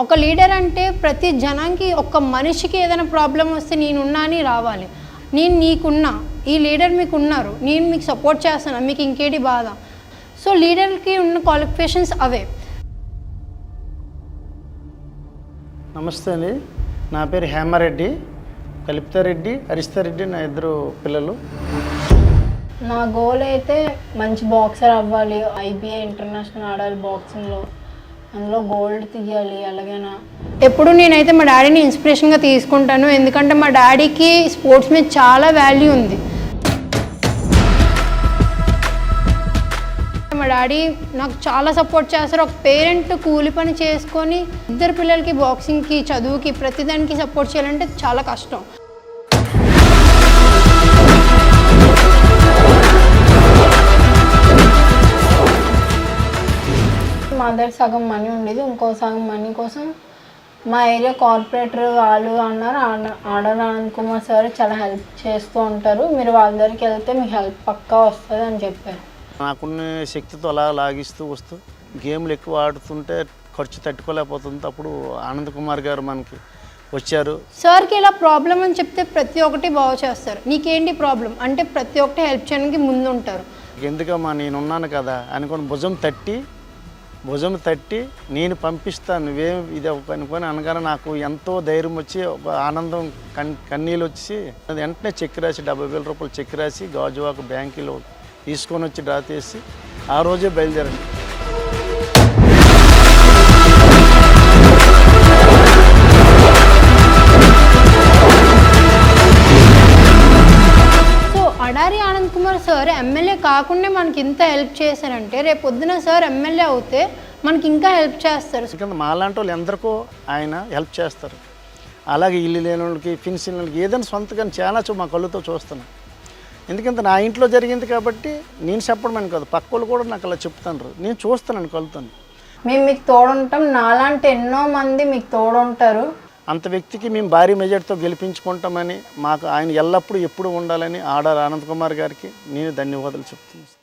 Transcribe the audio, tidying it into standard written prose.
ఒక లీడర్ అంటే ప్రతి జనానికి ఒక మనిషికి ఏదైనా ప్రాబ్లం వస్తే నేనున్నా అని రావాలి. నేను నీకున్నా, ఈ లీడర్ మీకు ఉన్నారు, నేను మీకు సపోర్ట్ చేస్తాను, మీకు ఇంకేటి బాధ. సో లీడర్కి ఉన్న క్వాలిఫికేషన్స్ అవే. నమస్తే అండి, నా పేరు హేమారెడ్డి. కల్పితారెడ్డి, హరిస్తారెడ్డి నా ఇద్దరు పిల్లలు. నా గోల్ అయితే మంచి బాక్సర్ అవ్వాలి, IBA ఇంటర్నేషనల్ ఆడాలి బాక్సింగ్లో, అందులో గోల్డ్ తీయాలి. అలాగేనా ఎప్పుడు నేనైతే మా డాడీని ఇన్స్పిరేషన్గా తీసుకుంటాను, ఎందుకంటే మా డాడీకి స్పోర్ట్స్ మీద చాలా వాల్యూ ఉంది. మా డాడీ నాకు చాలా సపోర్ట్ చేస్తారు. ఒక పేరెంట్ కూలి పని చేసుకొని ఇద్దరు పిల్లలకి బాక్సింగ్కి, చదువుకి, ప్రతిదానికి సపోర్ట్ చేయాలంటే చాలా కష్టం. మా దగ్గర సగం మనీ ఉండేది, ఇంకో సగం మనీ కోసం మా ఏరియా కార్పొరేటర్ వాళ్ళు అన్నారు, ఆర్డర్ ఆనంద్ కుమార్ సార్ చాలా హెల్ప్ చేస్తూ ఉంటారు, మీరు వాళ్ళ దగ్గరికి వెళ్తే మీకు హెల్ప్ పక్కా వస్తుంది అని చెప్పారు. నాకున్న శక్తితో అలా లాగిస్తూ వస్తూ గేమ్లు ఎక్కువ ఆడుతుంటే ఖర్చు తట్టుకోలేకపోతుంది. అప్పుడు ఆనంద్ కుమార్ గారు మనకి వచ్చారు. సార్కి ఇలా ప్రాబ్లం అని చెప్తే ప్రతి ఒక్కటి బాగు చేస్తారు. నీకేంటి ప్రాబ్లం అంటే ప్రతి ఒక్కటి హెల్ప్ చేయడానికి ముందు ఉంటారు. ఎందుకమ్మా నేనున్నాను కదా అనుకొని భుజం తట్టి నేను పంపిస్తాను, నువ్వేం ఇది అనుకొని అనగానే నాకు ఎంతో ధైర్యం వచ్చి ఒక ఆనందం కన్నీళ్ళు వచ్చి వెంటనే చెక్ రాసి 70,000 రూపాయలు చెక్ రాసి గాజువాక బ్యాంకులో తీసుకొని వచ్చి డ్రా చేసి ఆ రోజే బయలుదేరండి. అడారి ఆనంద్ కుమార్ సార్ ఎమ్మెల్యే కాకుండా మనకి ఇంత హెల్ప్ చేశారంటే రేపు పొద్దున సార్ ఎమ్మెల్యే అవుతే మనకి ఇంకా హెల్ప్ చేస్తారు. ఎందుకంటే మాలాంటి వాళ్ళు ఎందరికో ఆయన హెల్ప్ చేస్తారు. అలాగే ఇల్లు లేని వాళ్ళకి, ఫిన్షన్ వాళ్ళకి, ఏదైనా సొంతగా చాలా మా కళ్ళుతో చూస్తున్నాను. ఎందుకంటే నా ఇంట్లో జరిగింది కాబట్టి నేను చెప్పడం అని కాదు, పక్క వాళ్ళు కూడా నాకు అలా చెప్తాను, నేను చూస్తున్నాను కలుతాను. మేము మీకు తోడుంటాం, నాలాంటి ఎన్నో మంది మీకు తోడుంటారు. అంత వ్యక్తికి మేము భారీ మెజార్టీతో గెలిపించుకుంటామని, మాకు ఆయన ఎల్లప్పుడూ ఎప్పుడు ఉండాలని ఆర్డర్ ఆనంద్ కుమార్ గారికి నేను ధన్యవాదాలు చెప్తున్నాను.